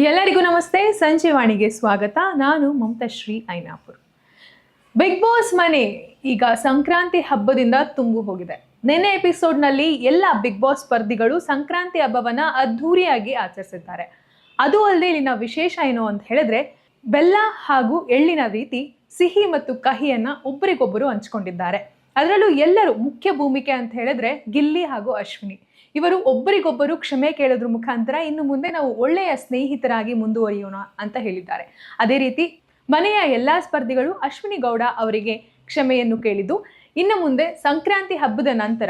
ಎಲ್ಲರಿಗೂ ನಮಸ್ತೆ. ಸಂಜೀವಾಣಿಗೆ ಸ್ವಾಗತ. ನಾನು ಮಮತಾಶ್ರೀ ಐನಾಪುರ್. ಬಿಗ್ ಬಾಸ್ ಮನೆ ಈಗ ಸಂಕ್ರಾಂತಿ ಹಬ್ಬದಿಂದ ತುಂಬು ಹೋಗಿದೆ. ನಿನ್ನೆ ಎಪಿಸೋಡ್ನಲ್ಲಿ ಎಲ್ಲ ಬಿಗ್ ಬಾಸ್ ಸ್ಪರ್ಧಿಗಳು ಸಂಕ್ರಾಂತಿ ಹಬ್ಬವನ್ನ ಅದ್ಧೂರಿಯಾಗಿ ಆಚರಿಸಿದ್ದಾರೆ. ಅದು ಅಲ್ಲದೆ ಇಲ್ಲಿನ ವಿಶೇಷ ಏನು ಅಂತ ಹೇಳಿದ್ರೆ, ಬೆಲ್ಲ ಹಾಗೂ ಎಳ್ಳಿನ ರೀತಿ ಸಿಹಿ ಮತ್ತು ಕಹಿಯನ್ನ ಒಬ್ಬರಿಗೊಬ್ಬರು ಹಂಚಿಕೊಂಡಿದ್ದಾರೆ. ಅದರಲ್ಲೂ ಎಲ್ಲರೂ ಮುಖ್ಯ ಭೂಮಿಕೆ ಅಂತ ಹೇಳಿದ್ರೆ ಗಿಲ್ಲಿ ಹಾಗೂ ಅಶ್ವಿನಿ. ಇವರು ಒಬ್ಬರಿಗೊಬ್ಬರು ಕ್ಷಮೆ ಕೇಳೋದ್ರ ಮುಖಾಂತರ ಇನ್ನು ಮುಂದೆ ನಾವು ಒಳ್ಳೆಯ ಸ್ನೇಹಿತರಾಗಿ ಮುಂದುವರಿಯೋಣ ಅಂತ ಹೇಳಿದ್ದಾರೆ. ಅದೇ ರೀತಿ ಮನೆಯ ಎಲ್ಲಾ ಸ್ಪರ್ಧಿಗಳು ಅಶ್ವಿನಿ ಗೌಡ ಅವರಿಗೆ ಕ್ಷಮೆಯನ್ನು ಕೇಳಿದ್ದು, ಇನ್ನು ಮುಂದೆ ಸಂಕ್ರಾಂತಿ ಹಬ್ಬದ ನಂತರ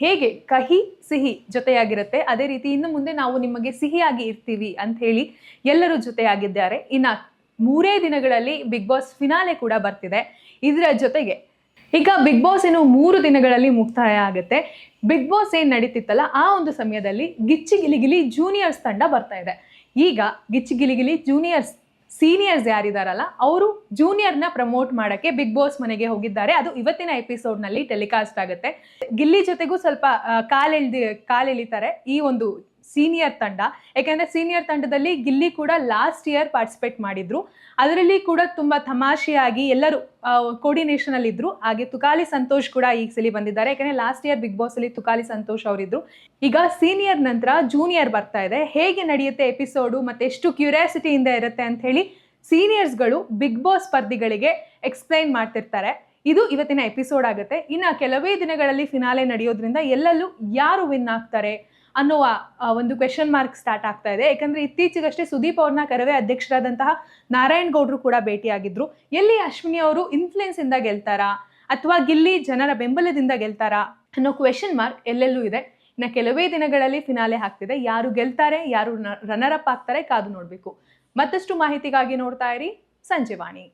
ಹೇಗೆ ಕಹಿ ಸಿಹಿ ಜೊತೆಯಾಗಿರುತ್ತೆ, ಅದೇ ರೀತಿ ಇನ್ನು ಮುಂದೆ ನಾವು ನಿಮಗೆ ಸಿಹಿಯಾಗಿ ಇರ್ತೀವಿ ಅಂತ ಹೇಳಿ ಎಲ್ಲರೂ ಜೊತೆಯಾಗಿದ್ದಾರೆ. ಇನ್ನು 3 ದಿನಗಳಲ್ಲಿ ಬಿಗ್ ಬಾಸ್ ಫಿನಾಲೆ ಕೂಡ ಬರ್ತಿದೆ. ಇದರ ಜೊತೆಗೆ ಈಗ ಬಿಗ್ ಬಾಸ್ ಏನು 3 ದಿನಗಳಲ್ಲಿ ಮುಕ್ತಾಯ ಆಗುತ್ತೆ. ಬಿಗ್ ಬಾಸ್ ಏನ್ ನಡೀತಿತ್ತಲ್ಲ ಆ ಒಂದು ಸಮಯದಲ್ಲಿ ಗಿಚ್ಚಿ ಗಿಲಿಗಿಲಿ ಜೂನಿಯರ್ಸ್ ತಂಡ ಬರ್ತಾ ಇದೆ. ಈಗ ಗಿಚ್ಚಿ ಗಿಲಿಗಿಲಿ ಜೂನಿಯರ್ಸ್ ಸೀನಿಯರ್ಸ್ ಯಾರಿದಾರಲ್ಲ ಅವರು ಜೂನಿಯರ್ನ ಪ್ರಮೋಟ್ ಮಾಡಕ್ಕೆ ಬಿಗ್ ಬಾಸ್ ಮನೆಗೆ ಹೋಗಿದ್ದಾರೆ. ಅದು ಇವತ್ತಿನ ಎಪಿಸೋಡ್ ನಲ್ಲಿ ಟೆಲಿಕಾಸ್ಟ್ ಆಗುತ್ತೆ. ಗಿಲ್ಲಿ ಜೊತೆಗೂ ಸ್ವಲ್ಪ ಕಾಲೆಳಿತಾರೆ ಈ ಒಂದು ಸೀನಿಯರ್ ತಂಡ. ಯಾಕೆಂದ್ರೆ ಸೀನಿಯರ್ ತಂಡದಲ್ಲಿ ಗಿಲ್ಲಿ ಕೂಡ ಲಾಸ್ಟ್ ಇಯರ್ ಪಾರ್ಟಿಸಿಪೇಟ್ ಮಾಡಿದ್ರು. ಅದರಲ್ಲಿ ಕೂಡ ತುಂಬಾ ತಮಾಷೆಯಾಗಿ ಎಲ್ಲರೂ ಕೋರ್ಡಿನೇಷನ್ ಅಲ್ಲಿ ಇದ್ರು. ಹಾಗೆ ತುಕಾಲಿ ಸಂತೋಷ್ ಕೂಡ ಈಗ ಸಲ ಬಂದಿದ್ದಾರೆ. ಯಾಕಂದ್ರೆ ಲಾಸ್ಟ್ ಇಯರ್ ಬಿಗ್ ಬಾಸ್ ಅಲ್ಲಿ ತುಕಾಲಿ ಸಂತೋಷ್ ಅವರಿದ್ರು. ಈಗ ಸೀನಿಯರ್ ನಂತರ ಜೂನಿಯರ್ ಬರ್ತಾ ಇದೆ. ಹೇಗೆ ನಡೆಯುತ್ತೆ ಎಪಿಸೋಡು ಮತ್ತೆ ಎಷ್ಟು ಕ್ಯೂರಿಯಾಸಿಟಿಯಿಂದ ಇರುತ್ತೆ ಅಂತ ಹೇಳಿ ಸೀನಿಯರ್ಸ್ಗಳು ಬಿಗ್ ಬಾಸ್ ಸ್ಪರ್ಧಿಗಳಿಗೆ ಎಕ್ಸ್ಪ್ಲೈನ್ ಮಾಡ್ತಿರ್ತಾರೆ. ಇದು ಇವತ್ತಿನ ಎಪಿಸೋಡ್ ಆಗುತ್ತೆ. ಇನ್ನು ಕೆಲವೇ ದಿನಗಳಲ್ಲಿ ಫಿನಾಲೆ ನಡೆಯೋದ್ರಿಂದ ಎಲ್ಲೆಲ್ಲೂ ಯಾರು ವಿನ್ ಆಗ್ತಾರೆ ಅನ್ನುವ ಒಂದು ಕ್ವೆಶನ್ ಮಾರ್ಕ್ ಸ್ಟಾರ್ಟ್ ಆಗ್ತಾ ಇದೆ. ಯಾಕಂದ್ರೆ ಇತ್ತೀಚೆಗಷ್ಟೇ ಸುದೀಪ್ ಅವ್ರನ್ನ ಕರವೇ ಅಧ್ಯಕ್ಷರಾದಂತಹ ನಾರಾಯಣ್ ಗೌಡ್ರು ಕೂಡ ಭೇಟಿಯಾಗಿದ್ರು. ಎಲ್ಲಿ ಅಶ್ವಿನಿ ಅವರು ಇನ್ಫ್ಲುಯೆನ್ಸ್ ಇಂದ ಗೆಲ್ತಾರಾ ಅಥವಾ ಗಿಲ್ಲಿ ಜನರ ಬೆಂಬಲದಿಂದ ಗೆಲ್ತಾರಾ ಅನ್ನೋ ಕ್ವೆಶನ್ ಮಾರ್ಕ್ ಎಲ್ಲೆಲ್ಲೂ ಇದೆ. ಇನ್ನು ಕೆಲವೇ ದಿನಗಳಲ್ಲಿ ಫಿನಾಲೆ ಆಗ್ತಿದೆ. ಯಾರು ಗೆಲ್ತಾರೆ, ಯಾರು ರನ್ನರ್ ಅಪ್ ಆಗ್ತಾರೆ ಕಾದು ನೋಡ್ಬೇಕು. ಮತ್ತಷ್ಟು ಮಾಹಿತಿಗಾಗಿ ನೋಡ್ತಾ ಇರಿ ಸಂಜೀವಾಣಿ.